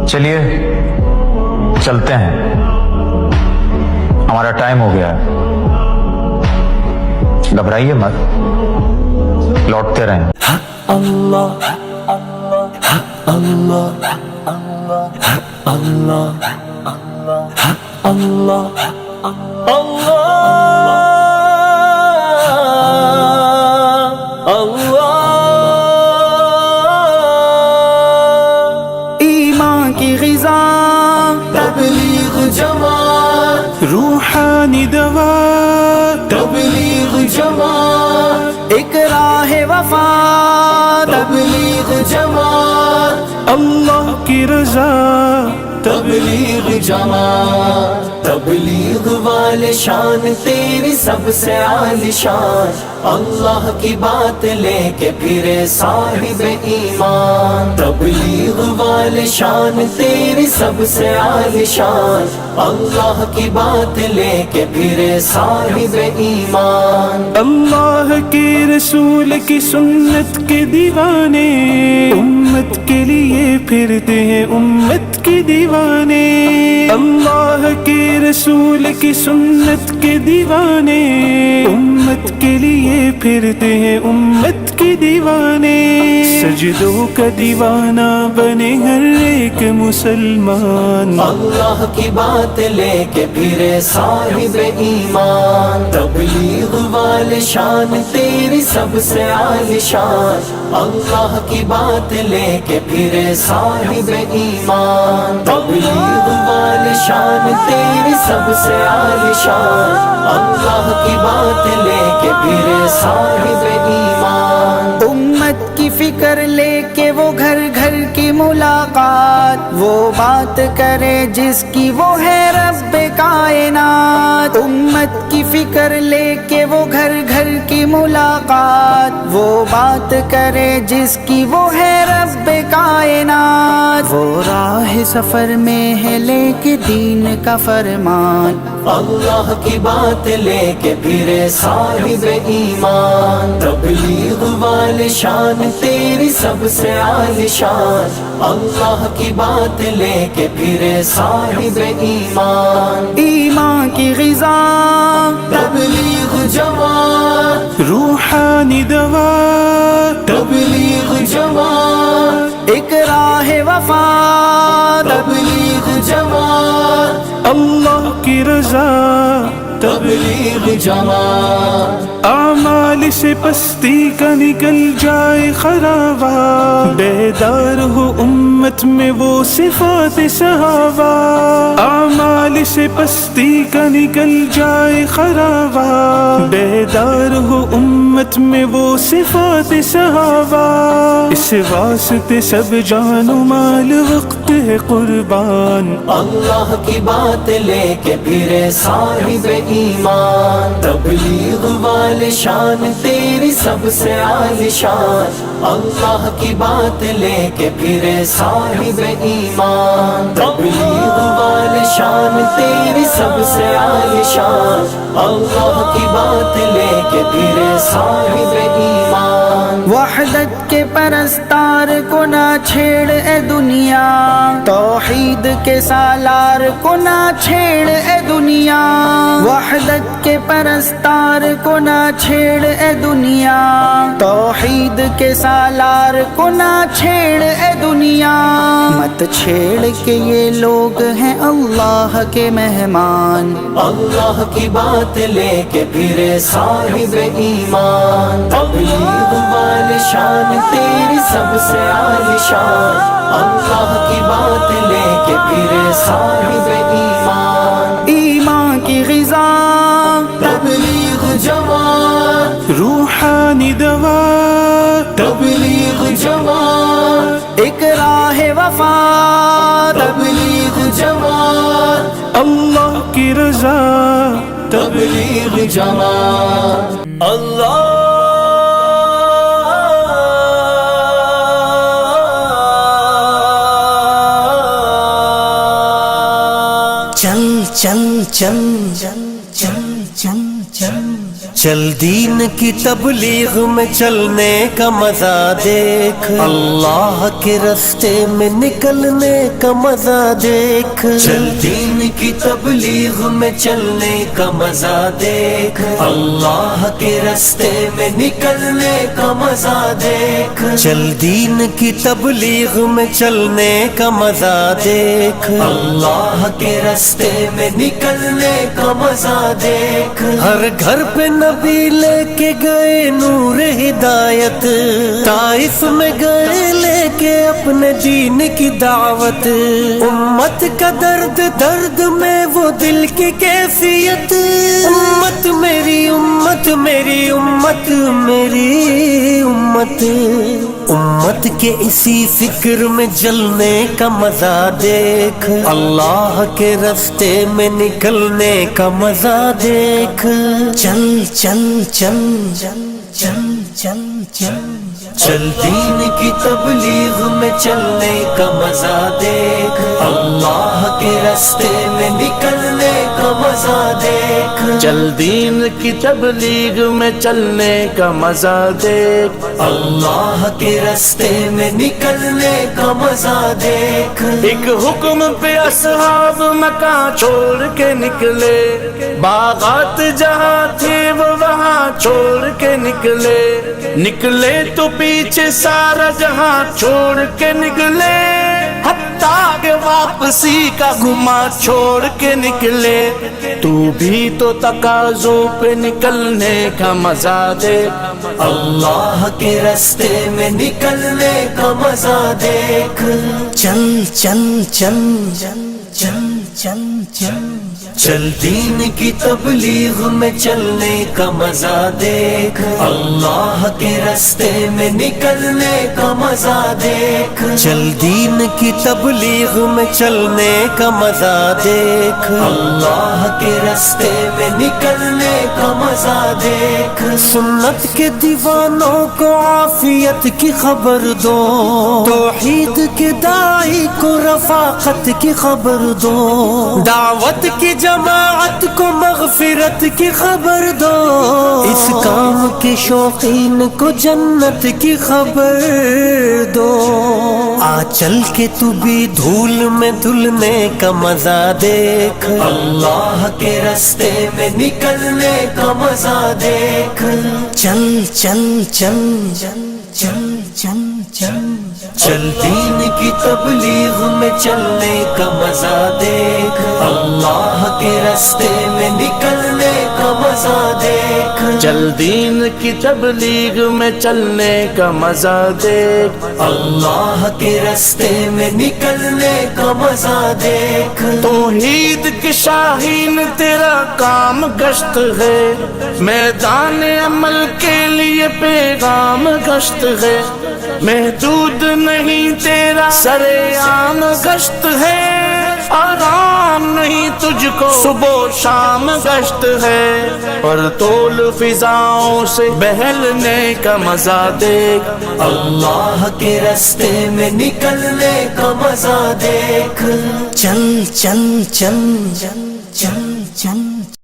چلیے چلتے ہیں، ہمارا ٹائم ہو گیا ہے۔ گھبرائیے مت، لوٹتے رہیں۔ اللہ اللہ اللہ اللہ ایمان کی غذا تبلیغ جماعت، روحانی دوا تبلیغ جماعت، ایک راہ وفا تبلیغ جماعت، اللہ کی رضا تبلیغ جماعت، تبلیغ والے شان تیری سب سے عالی شان، اللہ کی بات لے کے پھرے صاحب ایمان، تبلیغ والے شان تیری سب سے عالی شان، اللہ کی بات لے کے پھرے صاحب ایمان، اللہ کے رسول کی سنت کے دیوانے، امت کے لیے پھرتے ہیں امت کے دیوانے، اللہ کے رسول کی سنت کے دیوانے، امت کے لیے پھرتے ہیں امت کے دیوانے، سجدوں کا دیوانہ بنے ہر ایک مسلمان، اللہ کی بات لے کے پھرے صاحب ایمان، تبلیغ والے شان تیری سب سے عالی شان، اللہ کی بات لے کے پھرے صاحب ایمان، تبلیغ والے شان تیری سب سے عالی شان، اللہ کی بات لے کے پھرے صاحب ایمان، امت کی فکر لے کے وہ گھر گھر کی ملاقات، وہ بات کرے جس کی وہ ہے رب کائنات، امت کی فکر لے کے وہ گھر گھر کی ملاقات، وہ بات کرے جس کی وہ ہے رب کائنات، وہ راہ سفر میں ہے لے کے دین کا فرمان، اللہ کی بات لے کے پھرے صاحب ایمان، تبلیغ والے شان تیری سب سے عالی شان، اللہ کی بات لے کے پھرے صاحب ایمان، ایمان کی غذا تبلیغ جماعت، روحانی دوا تبلیغ جماعت، ایک راہ وفا تبلیغ جماعت، اللہ کی رضا تبلیغ جماعت، اعمال سے پستی کا نکل جائے خرابہ، بیدار ہو امت میں وہ صفات صحابہ، اعمال سے پستی کا نکل جائے خرابہ، بیدار ہو امت میں وہ صفات صحابہ، اس واسطے سب جان و مال وقت ہے قربان، اللہ کی بات لے کے پھرے صاحب ایمان، تبلیغ والے شان تیری سب سے عالی شان، اللہ کی بات لے کے پھرے صاحب ایمان، تبلیغ والے شان تیری سب سے عالی شان، اللہ کی بات لے کے پھرے صاحب ایمان، وحدت کے پرستار کو نہ چھیڑ اے دنیا، توحید کے سالار کو نہ چھیڑ اے دنیا، وحدت کے پرستار کو نہ چھیڑ اے دنیا، توحید کے سالار کو نہ چھیڑ اے دنیا، مت چھیڑ کے یہ لوگ ہیں اللہ کے مہمان، اللہ کی بات لے کے پھرے صاحب ایمان، تبلیغ والے شان تیری سب سے عالی شان، اللہ کی بات لے کے پھرے صاحب ایمان، ایمان کی غذا تبلیغ جماعت، روحانی دوا تبلیغ جماعت، ایک راہ وفا تبلیغ جماعت، اللہ کی رضا تبلیغ جماعت، اللہ چل چل چل چل چل چل چل چل دین کی تبلیغ میں چلنے کا مزہ دیکھ، اللہ کے راستے میں نکلنے کا مزہ دیکھ، چل دین کی تبلیغ میں چلنے کا مزہ دیکھ، اللہ کے راستے میں نکلنے کا مزہ دیکھ، چل دین کی تبلیغ میں چلنے کا مزہ دیکھ، اللہ کے راستے میں نکلنے کا مزہ دیکھ، ہر گھر پہ نبی لے کے گئے نور ہدایت، طائف میں گئے لے کے اپنے دین کی دعوت، امت کا درد درد میں وہ دل کی کیفیت، امت میری امت میری امت میری امت، امت کے اسی فکر میں جلنے کا مزہ دیکھ، اللہ کے راستے میں نکلنے کا مزہ دیکھ، چل چل چل چل چل چل چل چل دین کی تبلیغ میں چلنے کا مزہ دیکھ، اللہ کے راستے میں نکلنے کا مزہ دیکھ، چل دین کی تبلیغ میں چلنے کا مزہ دیکھ، اللہ کے راستے میں نکلنے کا مزہ دیکھ، ایک حکم پہ اصحاب مکان چھوڑ کے نکلے، باغات جہاں تھے وہ وہاں چھوڑ کے نکلے، نکلے تو پیچھے سارا جہاں چھوڑ کے نکلے، حتیٰ کہ واپسی کا گما چھوڑ کے نکلے، تو بھی تو تقاضوں پہ نکلنے کا مزہ دے، اللہ کے راستے میں نکلنے کا مزہ دیکھ، چل چل چل چل چل چل چل چل دین کی تبلیغ میں چلنے کا مزہ دیکھ، اللہ کے راستے میں نکلنے کا مزہ دیکھ، چل دین کی تبلیغ میں چلنے کا مزہ دیکھ، اللہ کے راستے میں نکلنے کا مزہ دیکھ، سنت کے دیوانوں کو عافیت کی خبر دو، توحید کے داعی کو رفاقت کی خبر دو، دعوت کی جماعت کو مغفرت کی خبر دو، اس کام کے شوقین کو جنت کی خبر دو، آ چل کے تو بھی دھول میں دھلنے کا مزہ دیکھ، اللہ کے راستے میں نکلنے کا مزہ دیکھ، چل چل چل چل چل چل چل چل دین کی تبلیغ میں چلنے کا مزہ دیکھ، اللہ کے راستے میں نکلنے کا مزہ دیکھ، چل دین کی تبلیغ میں چلنے کا مزہ دیکھ، اللہ کے راستے میں نکلنے کا مزہ دیکھ، توحید کی شاہین تیرا کام گشت ہے، میدان عمل کے لیے پیغام گشت ہے، محدود نہیں تیرا سرعام گشت ہے، آرام نہیں تجھ کو صبح و شام گشت ہے، پر طول فضاؤں سے بہلنے کا مزہ دیکھ، اللہ کے راستے میں نکلنے کا مزہ دیکھ، چل چل چل چل چل چل